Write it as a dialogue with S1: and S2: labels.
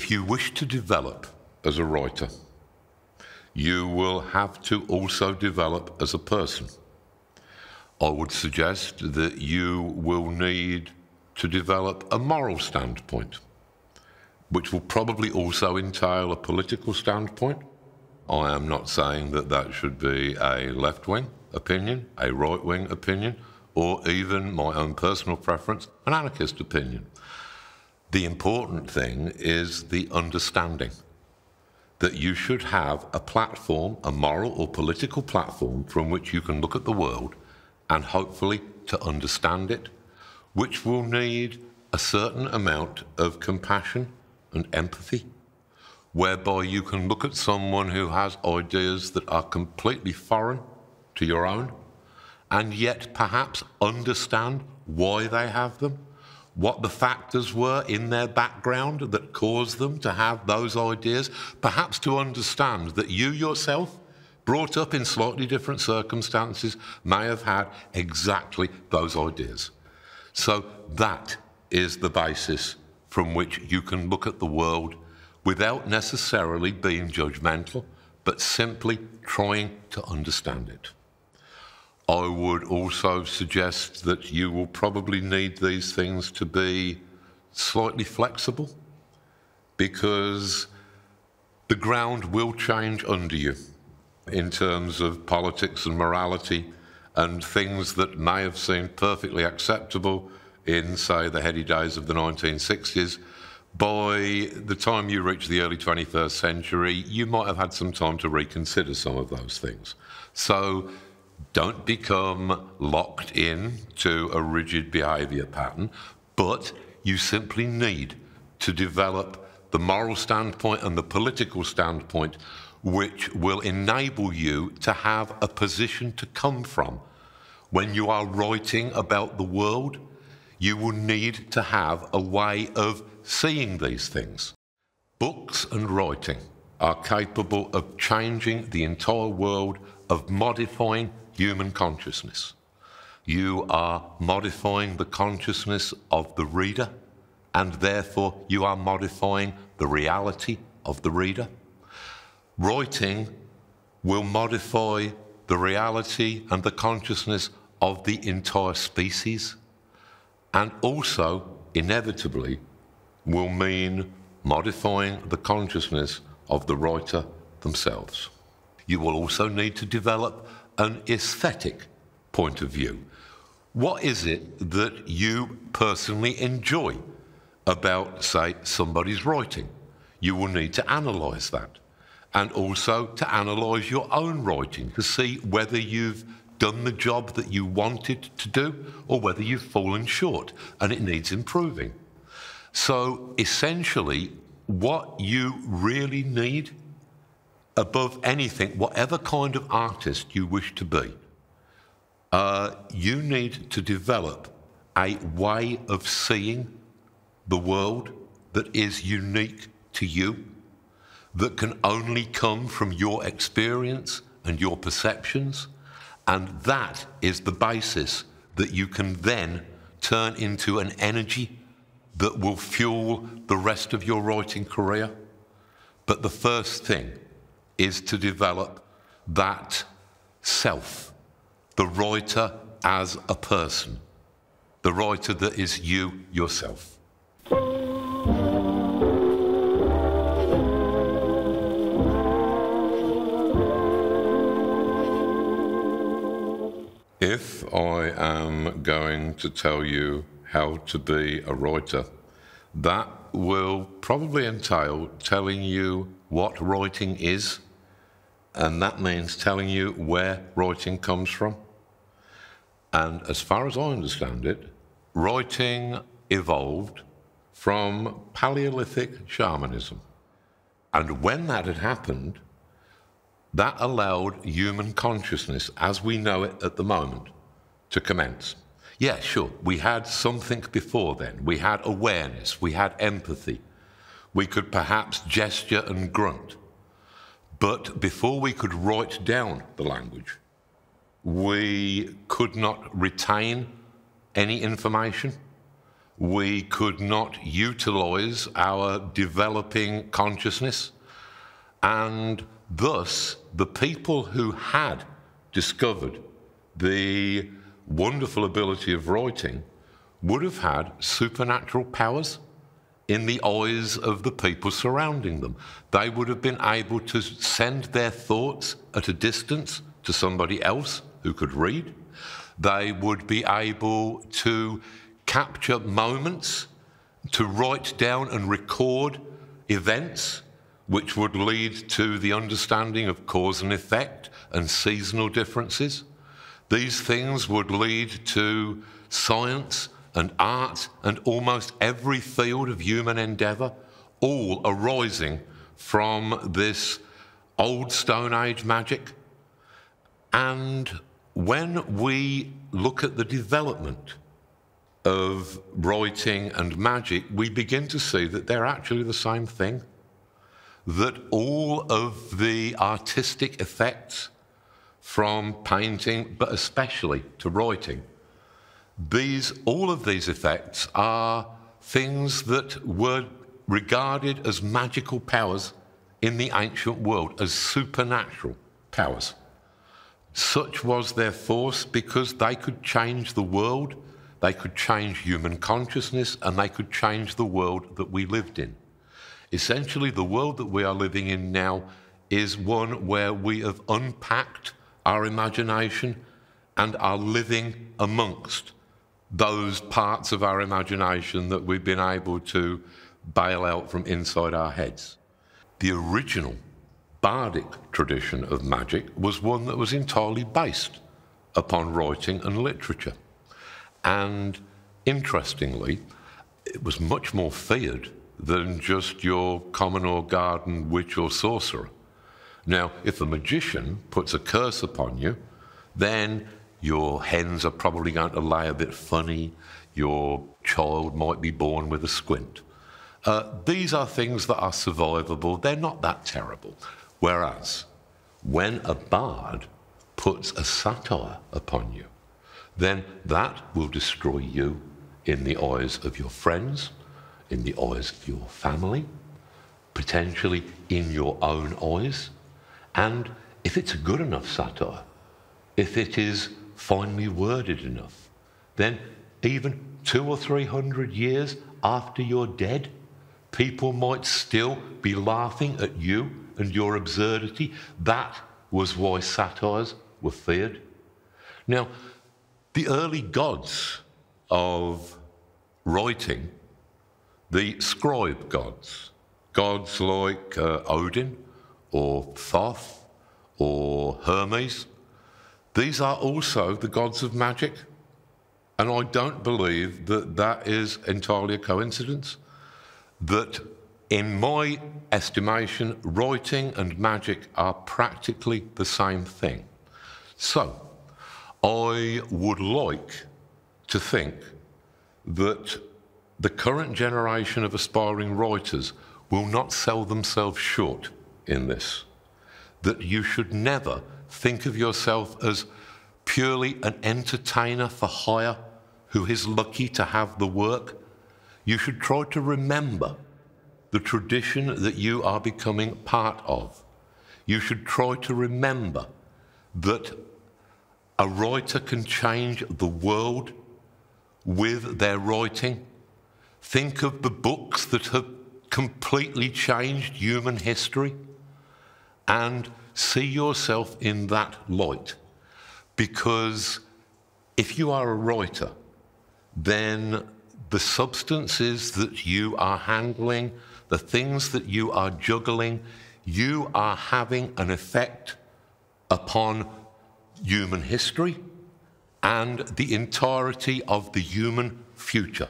S1: If you wish to develop as a writer, you will have to also develop as a person. I would suggest that you will need to develop a moral standpoint, which will probably also entail a political standpoint. I am not saying that that should be a left-wing opinion, a right-wing opinion, or even my own personal preference, an anarchist opinion. The important thing is the understanding that you should have a platform, a moral or political platform, from which you can look at the world and hopefully to understand it, which will need a certain amount of compassion and empathy, whereby you can look at someone who has ideas that are completely foreign to your own, and yet perhaps understand why they have them, what the factors were in their background that caused them to have those ideas, perhaps to understand that you yourself, brought up in slightly different circumstances, may have had exactly those ideas. So that is the basis from which you can look at the world without necessarily being judgmental, but simply trying to understand it. I would also suggest that you will probably need these things to be slightly flexible, because the ground will change under you in terms of politics and morality, and things that may have seemed perfectly acceptable in, say, the heady days of the 1960s. By the time you reach the early 21st century, you might have had some time to reconsider some of those things. So don't become locked in to a rigid behaviour pattern, but you simply need to develop the moral standpoint and the political standpoint which will enable you to have a position to come from. When you are writing about the world, you will need to have a way of seeing these things. Books and writing are capable of changing the entire world, of modifying human consciousness. You are modifying the consciousness of the reader, and therefore you are modifying the reality of the reader. Writing will modify the reality and the consciousness of the entire species, and also, inevitably, will mean modifying the consciousness of the writer themselves. You will also need to develop an aesthetic point of view. What is it that you personally enjoy about, say, somebody's writing? You will need to analyse that, and also to analyse your own writing to see whether you've done the job that you wanted to do or whether you've fallen short and it needs improving. So essentially, what you really need, above anything, whatever kind of artist you wish to be, you need to develop a way of seeing the world that is unique to you, that can only come from your experience and your perceptions, and that is the basis that you can then turn into an energy that will fuel the rest of your writing career. But the first thing is to develop that self, the writer as a person, the writer that is you yourself. If I am going to tell you how to be a writer, that will probably entail telling you what writing is, and that means telling you where writing comes from. And as far as I understand it, writing evolved from Paleolithic shamanism. And when that had happened, that allowed human consciousness, as we know it at the moment, to commence. Yeah, sure, we had something before then. We had awareness, we had empathy. We could perhaps gesture and grunt. But before we could write down the language, we could not retain any information. we could not utilize our developing consciousness, and thus the people who had discovered the wonderful ability of writing would have had supernatural powers in the eyes of the people surrounding them. They would have been able to send their thoughts at a distance to somebody else who could read. They would be able to capture moments, to write down and record events which would lead to the understanding of cause and effect and seasonal differences. These things would lead to science and art and almost every field of human endeavour, all arising from this old Stone Age magic. And when we look at the development of writing and magic, we begin to see that they're actually the same thing, that all of the artistic effects from painting, but especially to writing, all of these effects are things that were regarded as magical powers in the ancient world, as supernatural powers. Such was their force because they could change the world, they could change human consciousness, and they could change the world that we lived in. Essentially, the world that we are living in now is one where we have unpacked our imagination and are living amongst those parts of our imagination that we've been able to bail out from inside our heads. The original bardic tradition of magic was one that was entirely based upon writing and literature. And interestingly, it was much more feared than just your common or garden witch or sorcerer. Now, if a magician puts a curse upon you, then your hens are probably going to lay a bit funny, your child might be born with a squint. These are things that are survivable, they're not that terrible. Whereas, when a bard puts a satire upon you, then that will destroy you in the eyes of your friends, in the eyes of your family, potentially in your own eyes. And if it's a good enough satire, if it is finely worded enough, then even 200 or 300 years after you're dead, people might still be laughing at you and your absurdity. That was why satires were feared. Now, the early gods of writing, the scribe gods, gods like Odin or Thoth or Hermes, these are also the gods of magic. And I don't believe that that is entirely a coincidence, that in my estimation, writing and magic are practically the same thing. So, I would like to think that the current generation of aspiring writers will not sell themselves short in this, that you should never think of yourself as purely an entertainer for hire who is lucky to have the work. You should try to remember the tradition that you are becoming part of. You should try to remember that a writer can change the world with their writing. Think of the books that have completely changed human history and see yourself in that light. Because if you are a writer, then the substances that you are handling, the things that you are juggling, you are having an effect upon human history and the entirety of the human future.